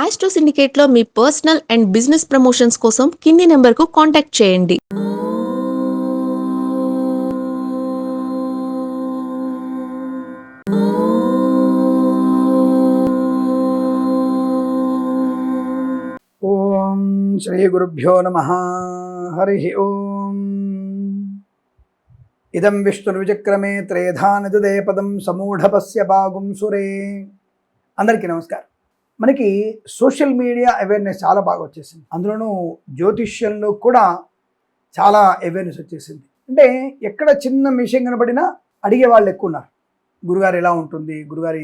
Astro సిండికేట్లో మీ personal and business promotions కోసం కింది నెంబర్కు కాంటాక్ట్ చేయండి. ఓం శ్రీ గురుభ్యో నమః. హరి ఓం. ఇదం విష్ణుర్విచక్రమే త్రేధానదుదే పదం సమూఢపస్య భాగం సురే. అందరికీ నమస్కారం. మనకి సోషల్ మీడియా అవేర్నెస్ చాలా బాగా వచ్చేసింది. అందులోనూ జ్యోతిష్యంలో కూడా చాలా అవేర్నెస్ వచ్చేసింది. అంటే ఎక్కడ చిన్న విషయం కనబడినా అడిగే వాళ్ళు ఎక్కువ ఉన్నారు. గురుగారు ఎలా ఉంటుంది, గురుగారు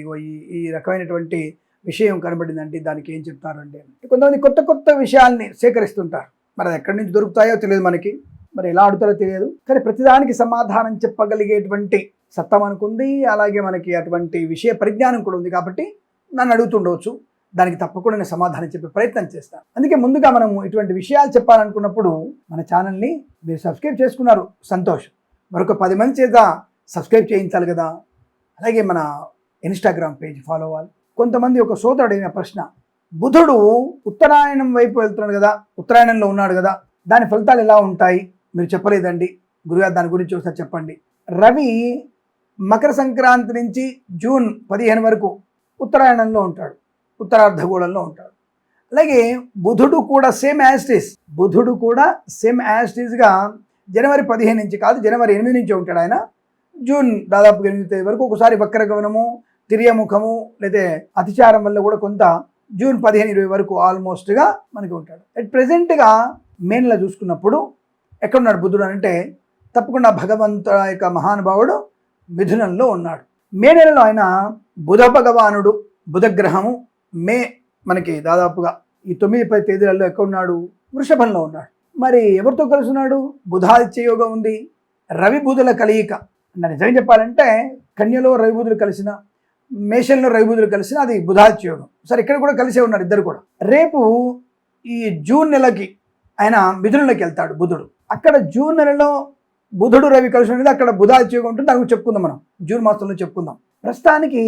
ఈ రకమైనటువంటి విషయం కనబడిందంటే దానికి ఏం చెప్తారంటే, కొంతమంది కొత్త కొత్త విషయాల్ని సేకరిస్తుంటారు. మరి అది ఎక్కడి నుంచి దొరుకుతాయో తెలియదు మనకి, మరి ఎలా అడుగుతారో తెలియదు. కానీ ప్రతిదానికి సమాధానం చెప్పగలిగేటువంటి సత్తా మనకుంది, అలాగే మనకి అటువంటి విషయ పరిజ్ఞానం కూడా ఉంది. కాబట్టి నన్ను అడుగుతుండవచ్చు, దానికి తప్పకుండా నేను సమాధానం చెప్పే ప్రయత్నం చేస్తాను. అందుకే ముందుగా మనము ఇటువంటి విషయాలు చెప్పాలనుకున్నప్పుడు మన ఛానల్ని మీరు సబ్స్క్రైబ్ చేసుకున్నారు, సంతోషం. మరొక 10 మంది చేత సబ్స్క్రైబ్ చేయించాలి కదా. అలాగే మన ఇన్స్టాగ్రామ్ పేజ్ ఫాలో అవ్వాలి. కొంతమంది ఒక సోదరుడు అడిగిన ప్రశ్న, బుధుడు ఉత్తరాయణం వైపు వెళ్తున్నాడు కదా, ఉత్తరాయణంలో ఉన్నాడు కదా, దాని ఫలితాలు ఎలా ఉంటాయి మీరు చెప్పలేదండి గురుగారు, దాని గురించి ఒకసారి చెప్పండి. రవి మకర సంక్రాంతి నుంచి జూన్ 15 వరకు ఉత్తరాయణంలో ఉంటాడు, ఉత్తరార్ధగోళంలో ఉంటాడు. అలాగే బుధుడు కూడా సేమ్ యాజ్ టీజ్గా జనవరి 15 నుంచి కాదు, జనవరి 8 నుంచి ఉంటాడు ఆయన. జూన్ దాదాపు 8 వరకు, ఒకసారి వక్రగమనము, తిర్యముఖము లేదా అతిచారం వల్ల కూడా కొంత జూన్ 15-20 వరకు ఆల్మోస్ట్గా మనకి ఉంటాడు. అట్ ప్రెజెంట్గా మేన్లో చూసుకున్నప్పుడు ఎక్కడున్నాడు బుధుడు అంటే, తప్పకుండా భగవంతుడు యొక్క మహానుభావుడు మిథునంలో ఉన్నాడు. మే నెలలో ఆయన బుధ భగవానుడు, బుధగ్రహము మే మనకి దాదాపుగా ఈ 9-10 తేదీలలో ఎక్కడున్నాడు, వృషభంలో ఉన్నాడు. మరి ఎవరితో కలిసి ఉన్నాడు, బుధాదిత్య యోగం ఉంది, రవి బుధుల కలయిక. నిజంగా చెప్పాలంటే కన్యలో రవి బుధులు కలిసిన, మేషంలో రవి బుధులు కలిసిన, అది బుధాదిత్య యోగం. సరే, ఇక్కడ కూడా కలిసే ఉన్నారు ఇద్దరు కూడా. రేపు ఈ జూన్ నెలకి ఆయన మిథునంలోకి వెళ్తాడు బుధుడు. అక్కడ జూన్ నెలలో బుధుడు రవి కలిసి ఉండేది, అక్కడ బుధాదిత్య యోగం ఉంటుంది. దాని గురించి చెప్పుకుందాం, మనం జూన్ మాసంలో చెప్పుకుందాం. ప్రస్తుతానికి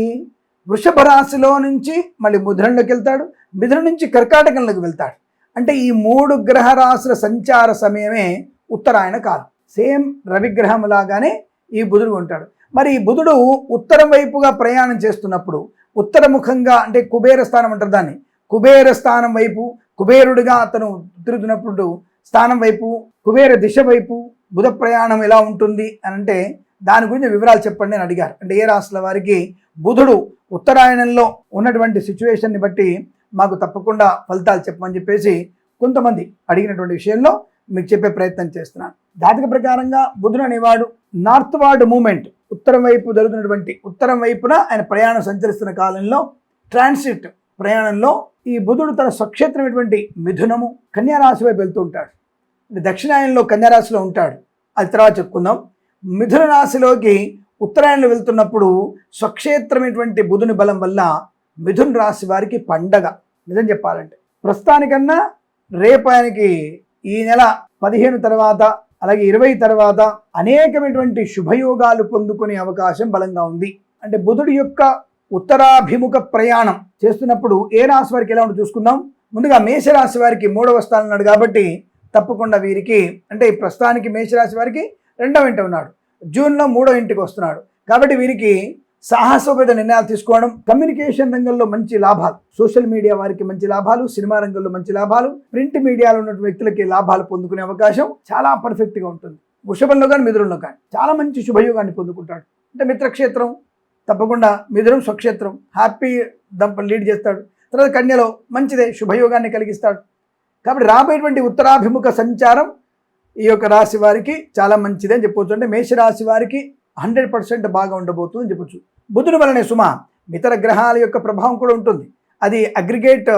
వృషభ రాశిలో నుంచి మళ్ళీ మిథునంలోకి వెళ్తాడు, మిథునం నుంచి కర్కాటకంలోకి వెళ్తాడు. అంటే ఈ 3 గ్రహ రాశుల సంచార సమయమే ఉత్తరాయణ కాలం. సేమ్ రవిగ్రహం లాగానే ఈ బుధుడు ఉంటాడు. మరి ఈ బుధుడు ఉత్తరం వైపుగా ప్రయాణం చేస్తున్నప్పుడు, ఉత్తరముఖంగా అంటే కుబేర స్థానం అంటారు దాన్ని, కుబేర స్థానం వైపు కుబేరుడిగా అతను తిరుగుతున్నప్పుడు స్థానం వైపు, కుబేర దిశ వైపు బుధ ప్రయాణం ఎలా ఉంటుంది అని అంటే దాని గురించి వివరాలు చెప్పండి అని అడిగారు. అంటే ఏ రాశుల వారికి బుధుడు ఉత్తరాయణంలో ఉన్నటువంటి సిచ్యువేషన్ని బట్టి మాకు తప్పకుండా ఫలితాలు చెప్పమని చెప్పేసి కొంతమంది అడిగినటువంటి విషయంలో మీకు చెప్పే ప్రయత్నం చేస్తున్నాను. జాతక ప్రకారంగా బుధుడు అనేవాడు నార్త్ వార్డ్ మూమెంట్, ఉత్తరం వైపు జరుగుతున్నటువంటి, ఉత్తరం వైపున ఆయన ప్రయాణం సంచరిస్తున్న కాలంలో, ట్రాన్సిట్ ప్రయాణంలో ఈ బుధుడు తన స్వక్షేత్రమైనటువంటి మిథునము కన్యారాశి వైపు వెళ్తూ ఉంటాడు. అంటే దక్షిణాయనంలో కన్యారాశిలో ఉంటాడు, అది తర్వాత చెప్పుకుందాం. మిథున రాశిలోకి ఉత్తరాయణంలో వెళ్తున్నప్పుడు స్వక్షేత్రమైనటువంటి బుధుని బలం వల్ల మిథున రాశి వారికి పండగ. నిజం చెప్పాలంటే ప్రస్తుతానికన్నా రేపు ఆయనకి ఈ నెల 15 తర్వాత, అలాగే 20 తర్వాత అనేకమైనటువంటి శుభయోగాలు పొందుకునే అవకాశం బలంగా ఉంది. అంటే బుధుడి యొక్క ఉత్తరాభిముఖ ప్రయాణం చేస్తున్నప్పుడు ఏ రాశి వారికి ఎలా ఉంటుందో చూసుకుందాం. ముందుగా మేషరాశి వారికి 3వ స్థానం ఉన్నాడు కాబట్టి తప్పకుండా వీరికి, అంటే ప్రస్తుతానికి మేషరాశి వారికి 2వ ఇంట ఉన్నాడు, జూన్లో 3వ ఇంటికి వస్తున్నాడు. కాబట్టి వీరికి సాహసోపేత నిర్ణయాలు తీసుకోవడం, కమ్యూనికేషన్ రంగంలో మంచి లాభాలు, సోషల్ మీడియా వారికి మంచి లాభాలు, సినిమా రంగంలో మంచి లాభాలు, ప్రింట్ మీడియాలో ఉన్న వ్యక్తులకి లాభాలు పొందుకునే అవకాశం చాలా పర్ఫెక్ట్గా ఉంటుంది. వృషభంలో కానీ మిథునంలో కానీ చాలా మంచి శుభయోగాన్ని పొందుకుంటాడు. అంటే మిత్రక్షేత్రం, తప్పకుండా మిథునం స్వక్షేత్రం, హ్యాపీ దంపతులు లీడ్ చేస్తాడు. తర్వాత కన్యలో మంచిదే, శుభయోగాన్ని కలిగిస్తాడు. కాబట్టి రాబోయేటువంటి ఉత్తరాభిముఖ సంచారం ఈ యొక్క రాశి వారికి చాలా మంచిదే అని చెప్పవచ్చు. అంటే మేషరాశి వారికి 100% బాగా ఉండబోతుందని చెప్పొచ్చు. బుధుని వలనే సుమ ఇతర గ్రహాల యొక్క ప్రభావం కూడా ఉంటుంది, అది అగ్రిగేట్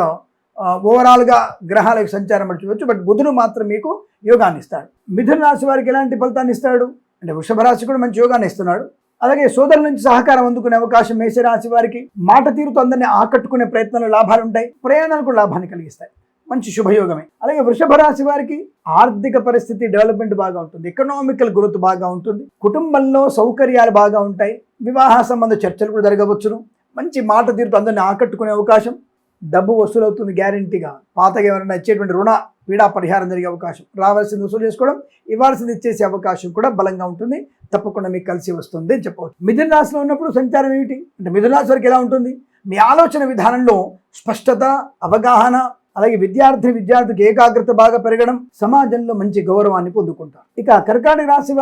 ఓవరాల్గా గ్రహాల యొక్క సంచారం పడుకోవచ్చు. బట్ బుధుడు మాత్రం మీకు యోగాన్ని ఇస్తాడు. మిథున రాశి వారికి ఎలాంటి ఫలితాన్ని ఇస్తాడు అంటే, వృషభ రాశి కూడా మంచి యోగాన్ని ఇస్తున్నాడు. అలాగే సోదరుల నుంచి సహకారం అందుకునే అవకాశం మేషరాశి వారికి, మాట తీరుతో అందరినీ ఆకట్టుకునే ప్రయత్నంలో లాభాలు ఉంటాయి, ప్రయాణాలు కూడా లాభాన్ని కలిగిస్తాయి, మంచి శుభయోగమే. అలాగే వృషభ రాశి వారికి ఆర్థిక పరిస్థితి డెవలప్మెంట్ బాగా ఉంటుంది, ఎకనామికల్ గ్రోత్ బాగా ఉంటుంది, కుటుంబంలో సౌకర్యాలు బాగా ఉంటాయి, వివాహ సంబంధ చర్చలు కూడా జరగవచ్చును, మంచి మాట తీరుతో అందరినీ ఆకట్టుకునే అవకాశం, డబ్బు వసూలు అవుతుంది గ్యారెంటీగా. పాతగా ఎవరైనా ఇచ్చేటువంటి రుణ పీడా పరిహారం జరిగే అవకాశం, రావాల్సింది వసూలు చేసుకోవడం, ఇవ్వాల్సింది ఇచ్చేసే అవకాశం కూడా బలంగా ఉంటుంది. తప్పకుండా మీకు కలిసి వస్తుంది అని చెప్పవచ్చు. మిథున రాశిలో ఉన్నప్పుడు సంచారం ఏమిటి అంటే మిథున రాశి వరకు ఎలా ఉంటుంది? మీ ఆలోచన విధానంలో స్పష్టత, అవగాహన, అలాగే విద్యార్థికి ఏకాగ్రత బాగా పెరగడం, సమాజంలో మంచి గౌరవాన్ని పొందుకుంటారు. ఇక కర్కాటక రాశి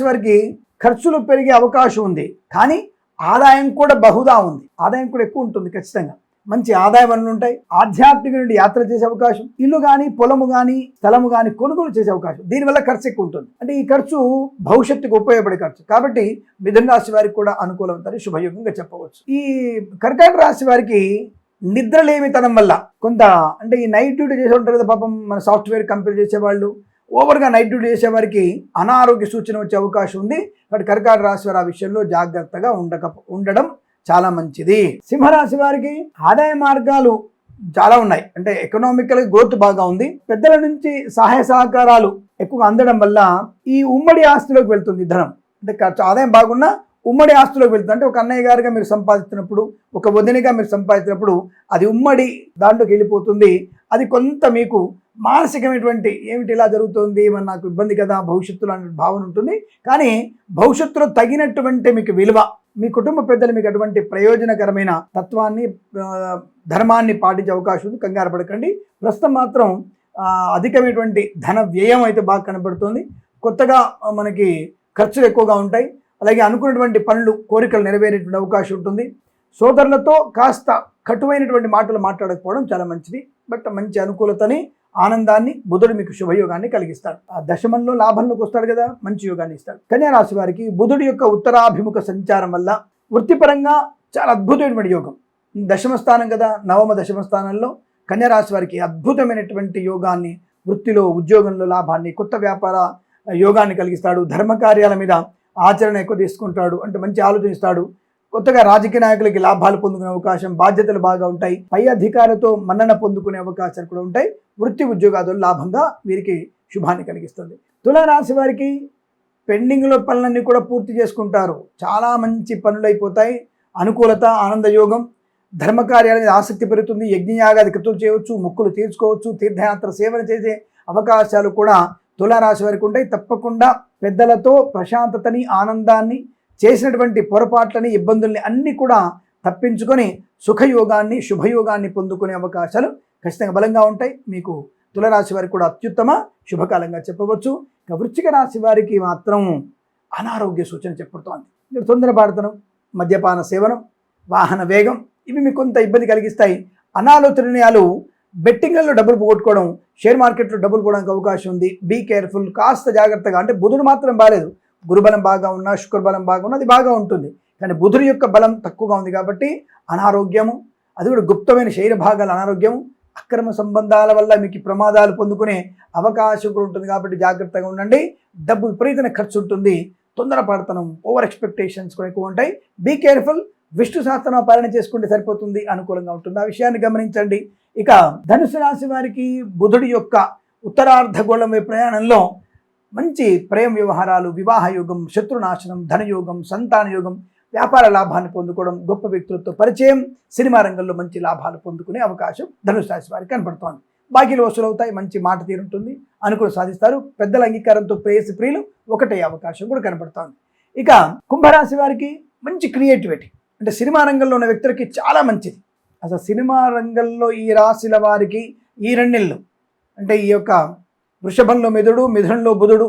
వారికి ఖర్చులు పెరిగే అవకాశం ఉంది, కానీ ఆదాయం కూడా బహుదా ఉంది. ఆదాయం కూడా ఎక్కువ ఉంటుంది. ఖచ్చితంగా మంచి ఆదాయ వనరులు ఉంటాయి. ఆధ్యాత్మిక నుండి యాత్ర చేసే అవకాశం, ఇల్లు కానీ పొలము కానీ స్థలము కానీ కొనుగోలు చేసే అవకాశం. దీనివల్ల ఖర్చు ఎక్కువ ఉంటుంది. అంటే ఈ ఖర్చు భవిష్యత్తుకు ఉపయోగపడే ఖర్చు కాబట్టి మిథున రాశి వారికి కూడా అనుకూలమవుతారు, శుభయోగంగా చెప్పవచ్చు. ఈ కర్కాటక రాశి వారికి నిద్రలేమితనం వల్ల కొంత అంటే ఈ నైట్ డ్యూటీ చేసే ఉంటారు కదా పాపం, మన సాఫ్ట్వేర్ కంపెనీ చేసేవాళ్ళు, ఓవర్గా నైట్ డ్యూటీ చేసేవారికి అనారోగ్య సూచన వచ్చే అవకాశం ఉంది. కాబట్టి కర్కాటక రాశి వారు ఆ విషయంలో జాగ్రత్తగా ఉండడం చాలా మంచిది. సింహరాశి వారికి ఆదాయ మార్గాలు చాలా ఉన్నాయి. అంటే ఎకనామికల్ గ్రోత్ బాగా ఉంది. పెద్దల నుంచి సహాయ సహకారాలు ఎక్కువగా అందడం వల్ల ఈ ఉమ్మడి ఆస్తిలోకి వెళ్తుంది ధనం. అంటే ఆదాయం బాగున్నా ఉమ్మడి ఆస్తులోకి వెళ్తుంది. అంటే ఒక అన్నయ్య గారిగా మీరు సంపాదిస్తున్నప్పుడు, ఒక వదినగా మీరు సంపాదించినప్పుడు అది ఉమ్మడి దాంట్లోకి వెళ్ళిపోతుంది. అది కొంత మీకు మానసికమైనటువంటి ఏమిటి ఇలా జరుగుతుంది, మరి నాకు ఇబ్బంది కదా భవిష్యత్తులో అనే భావన ఉంటుంది. కానీ భవిష్యత్తులో తగినటువంటి మీకు విలువ, మీ కుటుంబ పెద్దలు మీకు అటువంటి ప్రయోజనకరమైన తత్వాన్ని, ధర్మాన్ని పాటించే అవకాశం ఉంది. కంగారు పడకండి. ప్రస్తుతం మాత్రం అధికమైనటువంటి ధన వ్యయం అయితే బాగా కనబడుతుంది. కొత్తగా మనకి ఖర్చులు ఎక్కువగా ఉంటాయి. అలాగే అనుకున్నటువంటి పనులు, కోరికలు నెరవేరేటువంటి అవకాశం ఉంటుంది. సోదరులతో కాస్త కటువైనటువంటి మాటలు మాట్లాడకపోవడం చాలా మంచిది. బట్ మంచి అనుకూలతని, ఆనందాన్ని బుధుడు మీకు శుభయోగాన్ని కలిగిస్తాడు. ఆ దశమంలో లాభంలోకి వస్తాడు కదా, మంచి యోగాన్ని ఇస్తాడు. కన్యా రాశి వారికి బుధుడు యొక్క ఉత్తరాభిముఖ సంచారం వల్ల వృత్తిపరంగా చాలా అద్భుతమైనటువంటి యోగం. దశమ స్థానం కదా, నవమ దశమ స్థానంలో కన్యా రాశి వారికి అద్భుతమైనటువంటి యోగాన్ని, వృత్తిలో ఉద్యోగంలో లాభాన్ని, కొత్త వ్యాపార యోగాన్ని కలిగిస్తాడు. ధర్మకార్యాల మీద ఆచరణ ఎక్కువ తీసుకుంటాడు, అంటే మంచి ఆలోచిస్తాడు. కొత్తగా రాజకీయ నాయకులకి లాభాలు పొందుకునే అవకాశం, బాధ్యతలు బాగా ఉంటాయి. పై అధికారులతో మన్నన పొందుకునే అవకాశాలు కూడా ఉంటాయి. వృత్తి ఉద్యోగాదులు లాభంగా వీరికి శుభాన్ని కలిగిస్తుంది. తులారాశి వారికి పెండింగ్లో పనులన్నీ కూడా పూర్తి చేసుకుంటారు. చాలా మంచి పనులు అయిపోతాయి. అనుకూలత, ఆనందయోగం, ధర్మకార్యాల మీద ఆసక్తి పెరుగుతుంది. యజ్ఞయాగాది కృతులు చేయవచ్చు, మొక్కులు తీర్చుకోవచ్చు, తీర్థయాత్ర సేవలు చేసే అవకాశాలు కూడా తులారాశి వారికి ఉంటాయి. తప్పకుండా పెద్దలతో ప్రశాంతతని, ఆనందాన్ని, చేసినటువంటి పొరపాట్లని, ఇబ్బందుల్ని అన్నీ కూడా తప్పించుకొని సుఖయోగాన్ని, శుభయోగాన్ని పొందుకునే అవకాశాలు ఖచ్చితంగా బలంగా ఉంటాయి. మీకు తులారాశి వారికి కూడా అత్యుత్తమ శుభకాలంగా చెప్పవచ్చు. ఇక వృశ్చిక రాశి వారికి మాత్రం అనారోగ్య సూచన చెప్పుతోంది. మీరు తొందరపాటుతనం, మద్యపాన సేవనం, వాహన వేగం ఇవి మీకు కొంత ఇబ్బంది కలిగిస్తాయి. అనాలోచన నిర్ణయాలు, బెట్టింగ్లలో డబ్బులు పోగొట్టుకోవడం, షేర్ మార్కెట్లో డబ్బులు పోవడానికి అవకాశం ఉంది. బీ కేర్ఫుల్, కాస్త జాగ్రత్తగా. అంటే బుధుడు మాత్రం బాగాలేదు, గురుబలం బాగా ఉన్నా, శుక్రబలం బాగా ఉన్నా అది బాగా ఉంటుంది. కానీ బుధుడి యొక్క బలం తక్కువగా ఉంది కాబట్టి అనారోగ్యము, అది కూడా గుప్తమైన శరీర భాగాల అనారోగ్యము, అక్రమ సంబంధాల వల్ల మీకు ప్రమాదాలు పొందుకునే అవకాశం కూడా ఉంటుంది. కాబట్టి జాగ్రత్తగా ఉండండి. డబ్బు విపరీతమైన ఖర్చు ఉంటుంది. తొందరపడతనం, ఓవర్ ఎక్స్పెక్టేషన్స్ కూడా ఎక్కువ ఉంటాయి. Be careful. విష్ణు సహస్రనామ పాలన చేసుకుంటే సరిపోతుంది, అనుకూలంగా ఉంటుంది. ఆ విషయాన్ని గమనించండి. ఇక ధనుసు రాశి వారికి బుధుడి యొక్క ఉత్తరార్ధగోళం ప్రయాణంలో మంచి ప్రేమ వ్యవహారాలు, వివాహ యోగం, శత్రునాశనం, ధనయోగం, సంతాన యోగం, వ్యాపార లాభాన్ని పొందుకోవడం, గొప్ప వ్యక్తులతో పరిచయం, సినిమా రంగంలో మంచి లాభాలు పొందుకునే అవకాశం ధనుసు రాశి వారికి కనపడుతోంది. బాకీలు వసూలవుతాయి, మంచి మాట తీరుంటుంది, అనుకూల సాధిస్తారు. పెద్దల అంగీకారంతో ప్రేయసి ప్రియులు ఒకటే అవకాశం కూడా కనపడుతోంది. ఇక కుంభరాశి వారికి మంచి క్రియేటివిటీ, అంటే సినిమా రంగంలో ఉన్న వ్యక్తులకి చాలా మంచిది. అసలు సినిమా రంగంలో ఈ రాశుల వారికి ఈ 2 నెలలు, అంటే ఈ యొక్క వృషభంలో మిథుడు, మిథునంలో బుధుడు,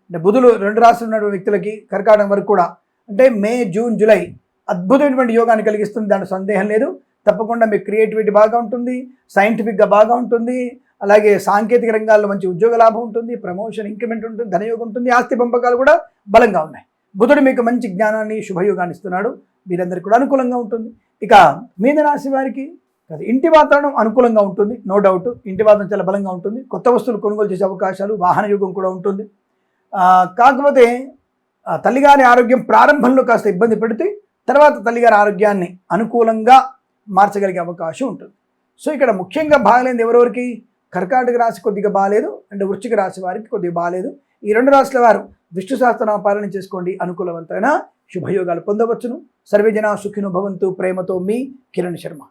అంటే బుధుడు 2 రాశులు ఉన్నటువంటి వ్యక్తులకి కర్కాటకం వరకు కూడా, అంటే మే, జూన్, జూలై అద్భుతమైనటువంటి యోగాన్ని కలిగిస్తుంది. దాంట్లో సందేహం లేదు. తప్పకుండా మీ క్రియేటివిటీ బాగా ఉంటుంది, సైంటిఫిక్గా బాగా ఉంటుంది. అలాగే సాంకేతిక రంగాల్లో మంచి ఉద్యోగ లాభం ఉంటుంది, ప్రమోషన్, ఇంక్రిమెంట్ ఉంటుంది, ధనయోగం ఉంటుంది, ఆస్తి పంపకాలు కూడా బలంగా ఉన్నాయి. బుధుడు మీకు మంచి జ్ఞానాన్ని, శుభయోగాన్ని ఇస్తున్నాడు. మీరందరికీ కూడా అనుకూలంగా ఉంటుంది. ఇక మీనరాశి వారికి ఇంటి వాతావరణం అనుకూలంగా ఉంటుంది, నో డౌట్. ఇంటి వాతావరణం చాలా బలంగా ఉంటుంది. కొత్త వస్తువులు కొనుగోలు చేసే అవకాశాలు, వాహన యోగం కూడా ఉంటుంది. కాకపోతే తల్లిగారి ఆరోగ్యం ప్రారంభంలో కాస్త ఇబ్బంది పెడితే తర్వాత తల్లిగారి ఆరోగ్యాన్ని అనుకూలంగా మార్చగలిగే అవకాశం ఉంటుంది. సో ఇక్కడ ముఖ్యంగా బాగలేనిది ఎవరెవరికి? కర్కాటక రాశి కొద్దిగా బాగాలేదు, అంటే వృశ్చిక రాశి వారికి కొద్దిగా బాగాలేదు. ఈ 2 రాశుల వారు విష్ణు సహస్రనామ పాలన చేసుకోండి, అనుకూలవంతమైన శుభయోగాలు పొందవచ్చును. సర్వే జనా సుఖినో భవంతు. ప్రేమతో మీ కిరణ్ శర్మ.